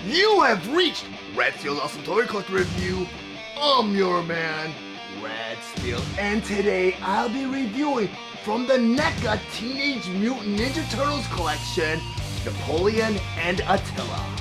You have reached Red Steele's Awesome Toy Collector Review. I'm your man, Red Steele, and today I'll be reviewing from the NECA Teenage Mutant Ninja Turtles collection, Napoleon and Attila.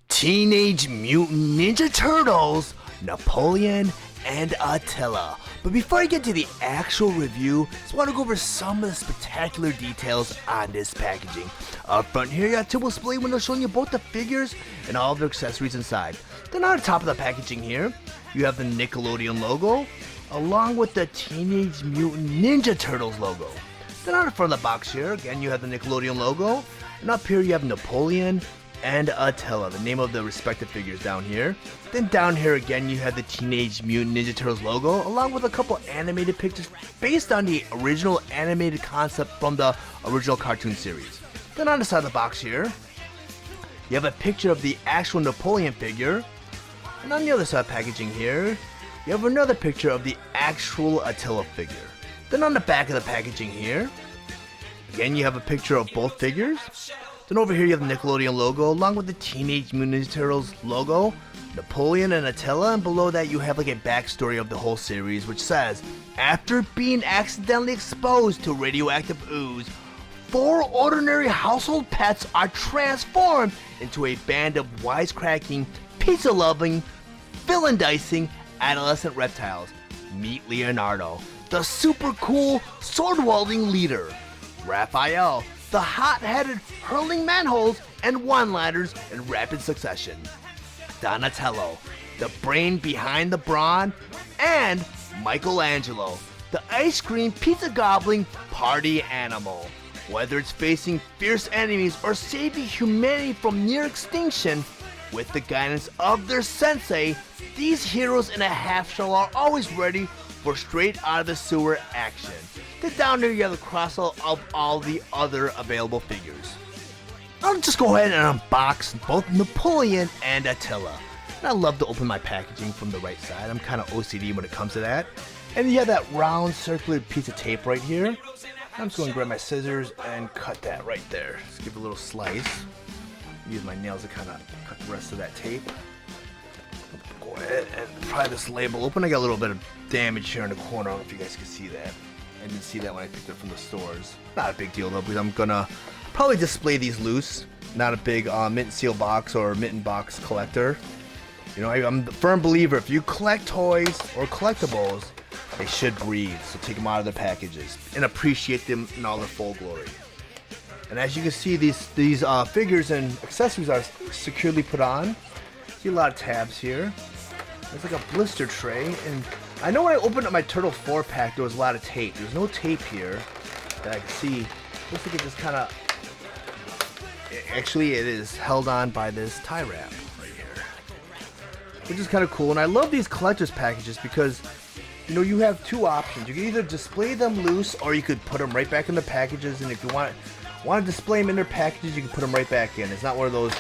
Teenage Mutant Ninja Turtles, Napoleon and Attila. But before I get to the actual review, I just want to go over some of the spectacular details on this packaging. Up front here, you got a typical display window showing you both the figures and all of their accessories inside. Then on the top of the packaging here, you have the Nickelodeon logo, along with the Teenage Mutant Ninja Turtles logo. Then on the front of the box here, again you have the Nickelodeon logo, and up here you have Napoleon and Attila, the name of the respective figures down here. Then down here again you have the Teenage Mutant Ninja Turtles logo, along with a couple animated pictures based on the original animated concept from the original cartoon series. Then on the side of the box here, you have a picture of the actual Napoleon figure, and on the other side of the packaging here, you have another picture of the actual Attila figure. Then on the back of the packaging here, again you have a picture of both figures. Then over here you have the Nickelodeon logo along with the Teenage Mutant Ninja Turtles logo, Napoleon and Attila, and below that you have like a backstory of the whole series which says, after being accidentally exposed to radioactive ooze, 4 ordinary household pets are transformed into a band of wisecracking, pizza-loving, villain-dicing adolescent reptiles. Meet Leonardo, the super cool sword-wielding leader, Raphael, the hot-headed hurling manholes and one-liners in rapid succession, Donatello, the brain behind the brawn, and Michelangelo, the ice cream pizza gobbling party animal. Whether it's facing fierce enemies or saving humanity from near extinction, with the guidance of their sensei, these heroes in a half shell are always ready for straight out of the sewer action. Then down there you have the cross-out of all the other available figures. I'll just go ahead and unbox both Napoleon and Attila. And I love to open my packaging from the right side. I'm kind of OCD when it comes to that. And you have that round circular piece of tape right here. I'm just going to grab my scissors and cut that right there. Just give it a little slice. Use my nails to kind of cut the rest of that tape. Go ahead and pry this label open. I got a little bit of damage here in the corner. I don't know if you guys can see that. I didn't see that when I picked it from the stores. Not a big deal though, because I'm gonna probably display these loose. Not a big mint and seal box or mitten box collector. You know, I'm a firm believer if you collect toys or collectibles, they should breathe. So take them out of their packages and appreciate them in all their full glory. And as you can see, these figures and accessories are securely put on. See a lot of tabs here. There's like a blister tray, and I know when I opened up my Turtle 4 pack, there was a lot of tape. There's no tape here that I can see. Looks like it just kind of... Actually, it is held on by this tie wrap right here, which is kind of cool. And I love these collector's packages because, you know, you have two options. You can either display them loose, or you could put them right back in the packages. And if you want to display them in their packages, you can put them right back in. It's not one of those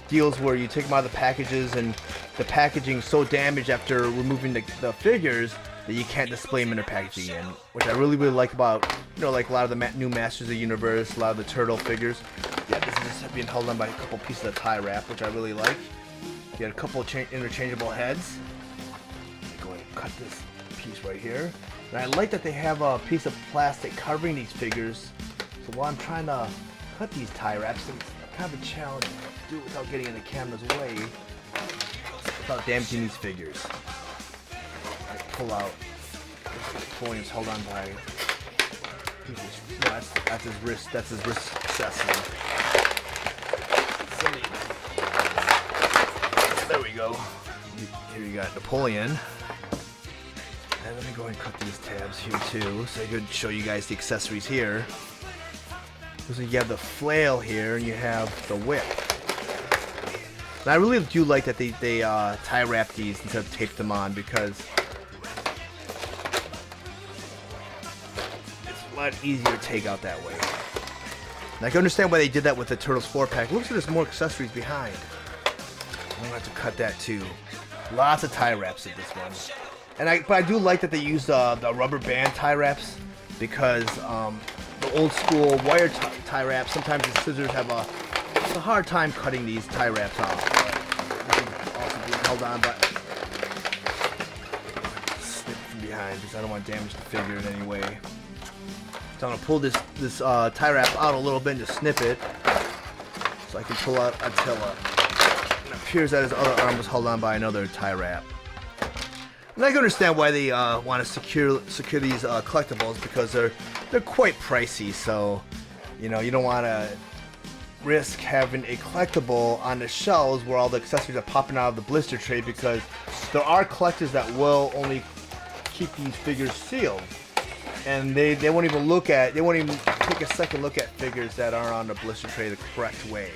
deals where you take them out of the packages and the packaging's so damaged after removing the figures that you can't display them in their packaging again, which I really like about, you know, like a lot of the new Masters of the Universe, a lot of the Turtle figures. Yeah, this is just being held on by a couple pieces of tie wrap, which I really like. You got a couple interchangeable heads. Go ahead and cut this piece right here. And I like that they have a piece of plastic covering these figures, so while I'm trying to cut these tie wraps, it's kind of a challenge to do it without getting in the camera's way, without damaging these figures. I pull out. Napoleon's held on by. No, that's his wrist. That's his wrist accessory. There we go. Here you got Napoleon. And let me go ahead and cut these tabs here too, so I could show you guys the accessories here. So you have the flail here, and you have the whip. And I really do like that they tie wrap these instead of tape them on, because it's a lot easier to take out that way. And I can understand why they did that with the Turtles 4-pack. Looks like there's more accessories behind. I'm gonna have to cut that too. Lots of tie wraps in this one. But I do like that they used the rubber band tie wraps, because the old school wire tie wraps, sometimes the scissors have a hard time cutting these tie wraps off. But this is also being held on, but snip from behind because I don't want to damage the figure in any way. So I'm gonna pull this tie wrap out a little bit and just snip it, so I can pull out Attila. It appears that his other arm was held on by another tie wrap. And I can understand why they want to secure these collectibles, because they're quite pricey. So, you know, you don't want to risk having a collectible on the shelves where all the accessories are popping out of the blister tray, because there are collectors that will only keep these figures sealed, and they won't even take a second look at figures that are on the blister tray the correct way.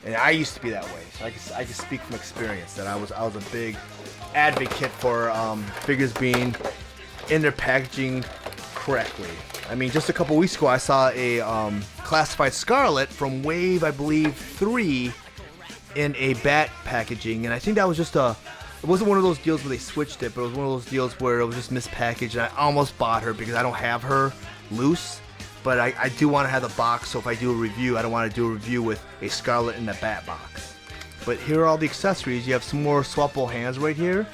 And I used to be that way, so I can speak from experience that I was a big advocate for figures being in their packaging correctly. I mean, just a couple weeks ago, I saw a classified Scarlet from Wave, I believe, 3 in a bat packaging, and I think that was just it wasn't one of those deals where they switched it, but it was one of those deals where it was just mispackaged, and I almost bought her because I don't have her loose, but I do want to have the box, so if I do a review, I don't want to do a review with a Scarlet in the bat box. But here are all the accessories. You have some more swappable hands right here.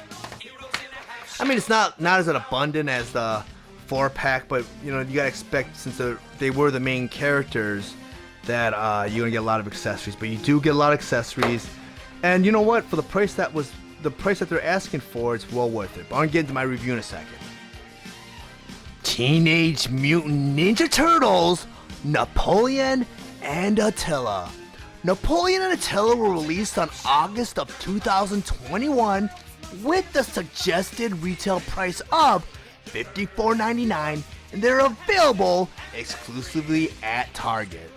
I mean, it's not as abundant as the 4-pack, but you know, you gotta expect, since they were the main characters, that you're gonna get a lot of accessories. But you do get a lot of accessories, and you know what? For the price that they're asking for, it's well worth it. But I'm gonna get into my review in a second. Teenage Mutant Ninja Turtles, Napoleon and Attila. Napoleon and Attila were released on August of 2021 with the suggested retail price of $54.99, and they're available exclusively at Target.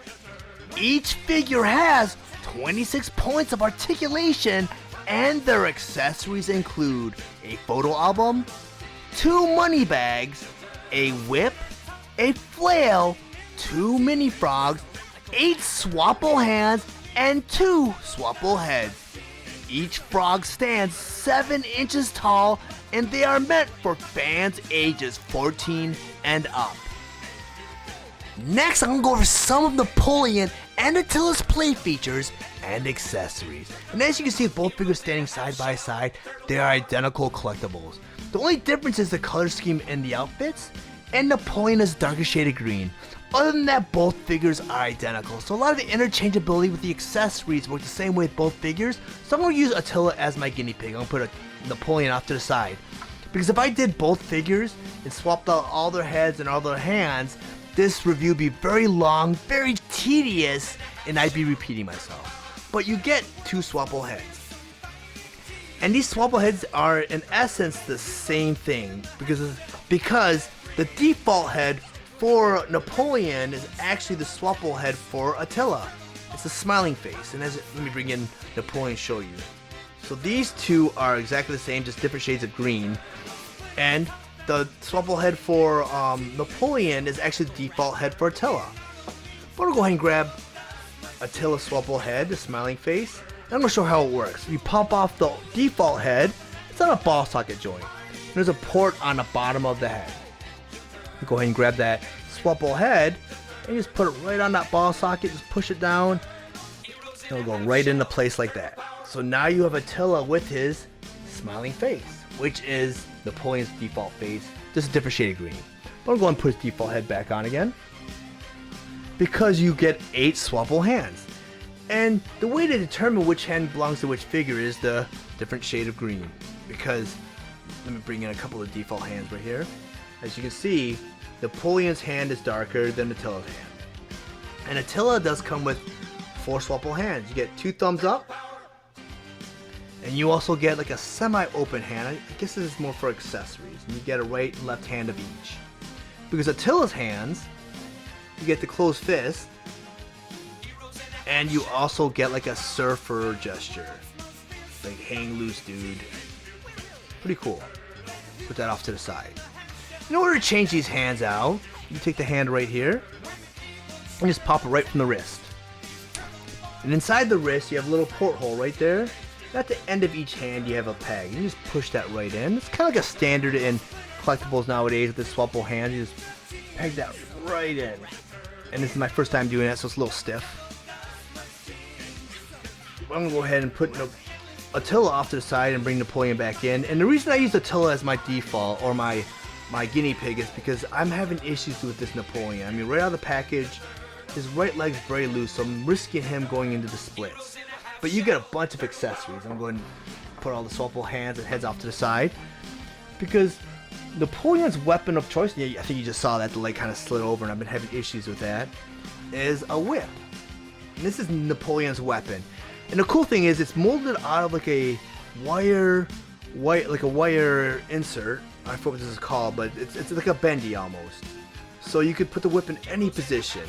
Each figure has 26 points of articulation, and their accessories include a photo album, 2 money bags, a whip, a flail, 2 mini frogs, 8 swapple hands, and 2 swapple heads. Each frog stands 7 inches tall, and they are meant for fans ages 14 and up. Next, I'm going to go over some of Napoleon and Attila's play features and accessories. And as you can see, both figures standing side by side, they are identical collectibles. The only difference is the color scheme in the outfits, and Napoleon is darker shaded green. Other than that, both figures are identical, so a lot of the interchangeability with the accessories work the same way with both figures. So I'm going to use Attila as my guinea pig. I'm going to put a Napoleon off to the side, because if I did both figures and swapped out all their heads and all their hands, this review would be very long, very tedious, and I'd be repeating myself. But you get 2 swapple heads, and these swapple heads are in essence the same thing, because the default head for Napoleon is actually the swapple head for Attila. It's a smiling face, and let me bring in Napoleon and show you. So these two are exactly the same, just different shades of green, and the swapple head for Napoleon is actually the default head for Attila. But we'll go ahead and grab Attila's swapple head, the smiling face, and I'm going to show how it works. You pop off the default head, it's on a ball socket joint. There's a port on the bottom of the head. You go ahead and grab that swapple head and just put it right on that ball socket, just push it down, and it'll go right into place like that. So now you have Attila with his smiling face, which is Napoleon's default face, just a different shade of green. But I'm going to put his default head back on again, because you get 8 swapple hands. And the way to determine which hand belongs to which figure is the different shade of green. Because, let me bring in a couple of default hands right here. As you can see, Napoleon's hand is darker than Attila's hand. And Attila does come with 4 swapple hands. You get 2 thumbs up, and you also get like a semi-open hand. I guess this is more for accessories. And you get a right and left hand of each. Because Attila's hands, you get the closed fist, and you also get like a surfer gesture. like hang loose dude. Pretty cool. Put that off to the side. In order to change these hands out, you take the hand right here and just pop it right from the wrist. And inside the wrist, you have a little porthole right there. At the end of each hand, you have a peg. You just push that right in. It's kind of like a standard in collectibles nowadays with the swappable hand. You just peg that right in. And this is my first time doing that, so it's a little stiff. I'm going to go ahead and put Attila off to the side and bring Napoleon back in. And the reason I use Attila as my default, or my guinea pig, is because I'm having issues with this Napoleon. I mean, right out of the package, his right leg's very loose, so I'm risking him going into the splits. But you get a bunch of accessories. I'm going to put all the swappable hands and heads off to the side. Because Napoleon's weapon of choice, I think you just saw that the leg kind of slid over and I've been having issues with that, is a whip. And this is Napoleon's weapon. And the cool thing is it's molded out of like a wire insert. I forget what this is called, but it's like a bendy almost. So you could put the whip in any position,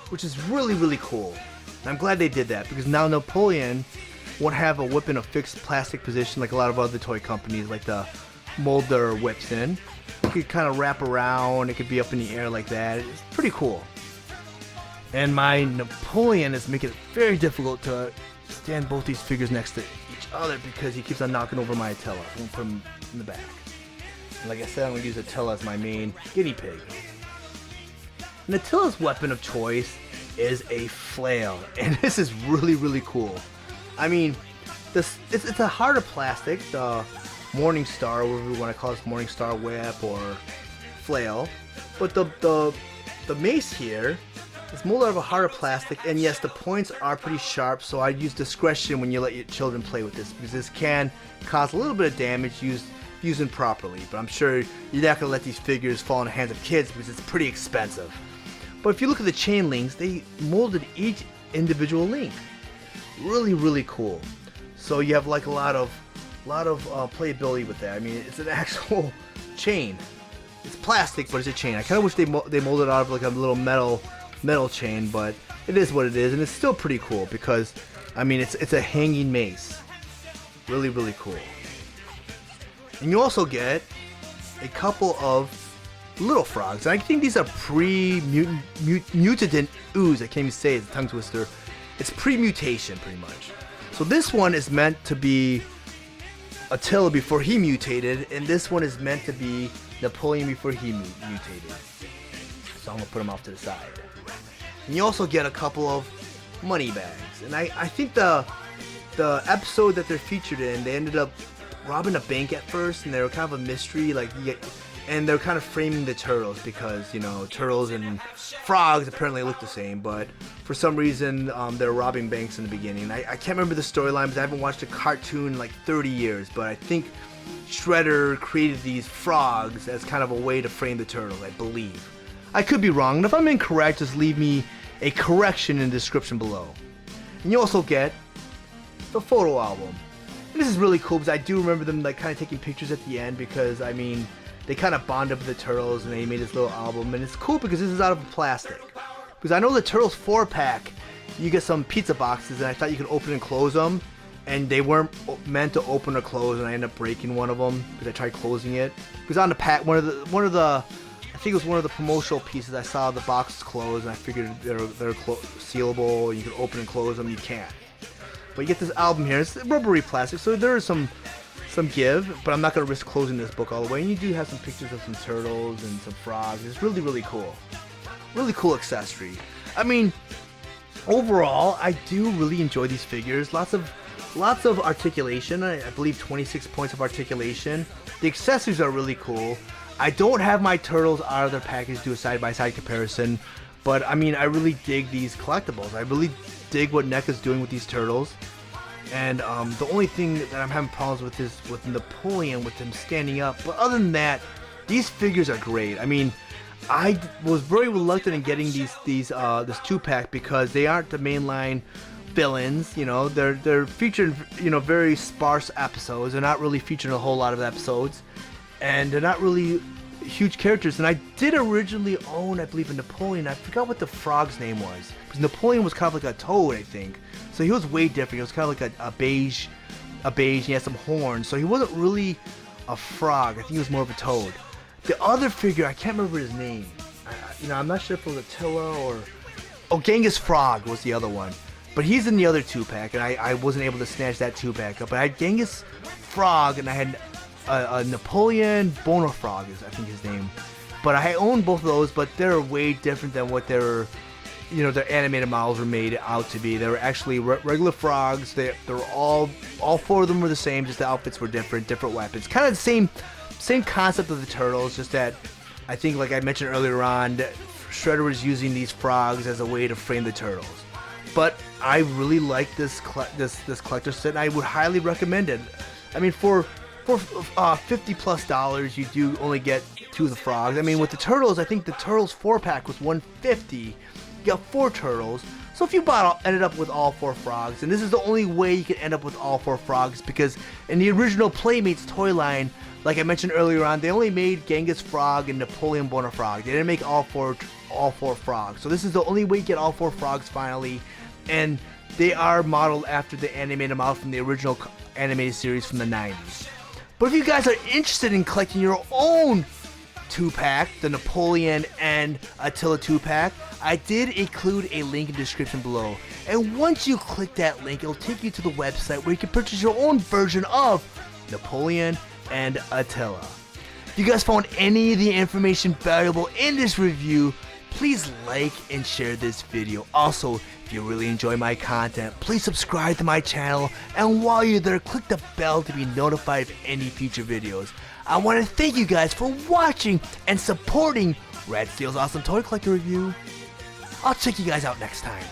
which is really, really cool. And I'm glad they did that, because now Napoleon won't have a whip in a fixed plastic position like a lot of other toy companies like to mold their whips in. It could kind of wrap around, it could be up in the air like that. It's pretty cool. And my Napoleon is making it very difficult to stand both these figures next to each other because he keeps on knocking over my Attila. I'm going to put him in the back. And like I said, I'm going to use Attila as my main guinea pig. And Attila's weapon of choice is a flail, and this is really, really cool. I mean, it's a harder plastic, the Morning Star, whatever we want to call this, Morning Star whip or flail, but the mace here is molded out of a harder plastic, and yes, the points are pretty sharp, so I use discretion when you let your children play with this, because this can cause a little bit of damage using properly. But I'm sure you're not going to let these figures fall in the hands of kids because it's pretty expensive. But if you look at the chain links, they molded each individual link. Really, really cool. So you have like a lot of playability with that. I mean, it's an actual chain. It's plastic, but it's a chain. I kind of wish they molded it out of like a little metal chain, but it is what it is, and it's still pretty cool because, I mean, it's a hanging mace. Really, really cool. And you also get a couple of little frogs. And I think these are pre-mutant ooze. I can't even say it. It's a tongue twister. It's pre-mutation, pretty much. So this one is meant to be Attila before he mutated, and this one is meant to be Napoleon before he mutated. So I'm going to put them off to the side. And you also get a couple of money bags. And I think the episode that they're featured in, they ended up robbing a bank at first, and they were kind of a mystery, and they're kind of framing the turtles because, you know, turtles and frogs apparently look the same, but for some reason they're robbing banks in the beginning. I can't remember the storyline because I haven't watched a cartoon in like 30 years, but I think Shredder created these frogs as kind of a way to frame the turtles, I believe. I could be wrong, and if I'm incorrect, just leave me a correction in the description below. And you also get the photo album. And this is really cool because I do remember them like kind of taking pictures at the end because, I mean, they kind of bond up with the turtles and they made this little album, and it's cool because this is out of plastic. Because I know the Turtles 4-pack, you get some pizza boxes, and I thought you could open and close them, and they weren't meant to open or close, and I ended up breaking one of them because I tried closing it. Because on the pack, one of the I think it was one of the promotional pieces, I saw the box closed, and I figured they're sealable, you can open and close them, you can't. But you get this album here, it's rubbery plastic, so there is some give, but I'm not going to risk closing this book all the way. And you do have some pictures of some turtles and some frogs. It's really, really cool. Really cool accessory. I mean, overall, I do really enjoy these figures. Lots of articulation. I believe 26 points of articulation. The accessories are really cool. I don't have my turtles out of their package to do a side-by-side comparison, but I mean, I really dig these collectibles. I really dig what NECA's doing with these turtles. And the only thing that I'm having problems with is with Napoleon, with him standing up. But other than that, these figures are great. I mean, I was very reluctant in getting this 2-pack because they aren't the mainline villains. You know, they're featured in, you know, very sparse episodes. They're not really featured in a whole lot of episodes, and they're not really huge characters. And I did originally own, I believe, a Napoleon. I forgot what the frog's name was, because Napoleon was kind of like a toad, I think. So he was way different. He was kind of like a beige a beige, and he had some horns, so he wasn't really a frog. I think he was more of a toad. The other figure, I can't remember his name. I'm not sure if it was Attila or... Oh, Genghis Frog was the other one. But he's in the other 2-pack, and I wasn't able to snatch that 2-pack up. But I had Genghis Frog, and I had a Napoleon Frog, is I think his name. But I own both of those, but they're way different than what their animated models were made out to be. They were actually regular frogs. They were all 4 of them were the same, just the outfits were different weapons. Kind of the same concept of the turtles, just that I think, like I mentioned earlier on, Shredder was using these frogs as a way to frame the turtles. But I really like this collector set, and I would highly recommend it. I mean, for $50+ you do only get 2 of the frogs. I mean, with the turtles, I think the turtles 4-pack was $150. You got 4 turtles. So if you ended up with all 4 frogs, and this is the only way you can end up with all 4 frogs, because in the original Playmates toy line, like I mentioned earlier on, they only made Genghis Frog and Napoleon Frog. They didn't make all four frogs. So this is the only way you get all 4 frogs finally, and they are modeled after the animated model from the original animated series from the 90s. But if you guys are interested in collecting your own 2-pack, the Napoleon and Attila 2-pack, I did include a link in the description below. And once you click that link, it'll take you to the website where you can purchase your own version of Napoleon and Attila. If you guys found any of the information valuable in this review, please like and share this video. Also, if you really enjoy my content, please subscribe to my channel, and while you're there, click the bell to be notified of any future videos. I want to thank you guys for watching and supporting Rad Steele's Awesome Toy Collector Review. I'll check you guys out next time.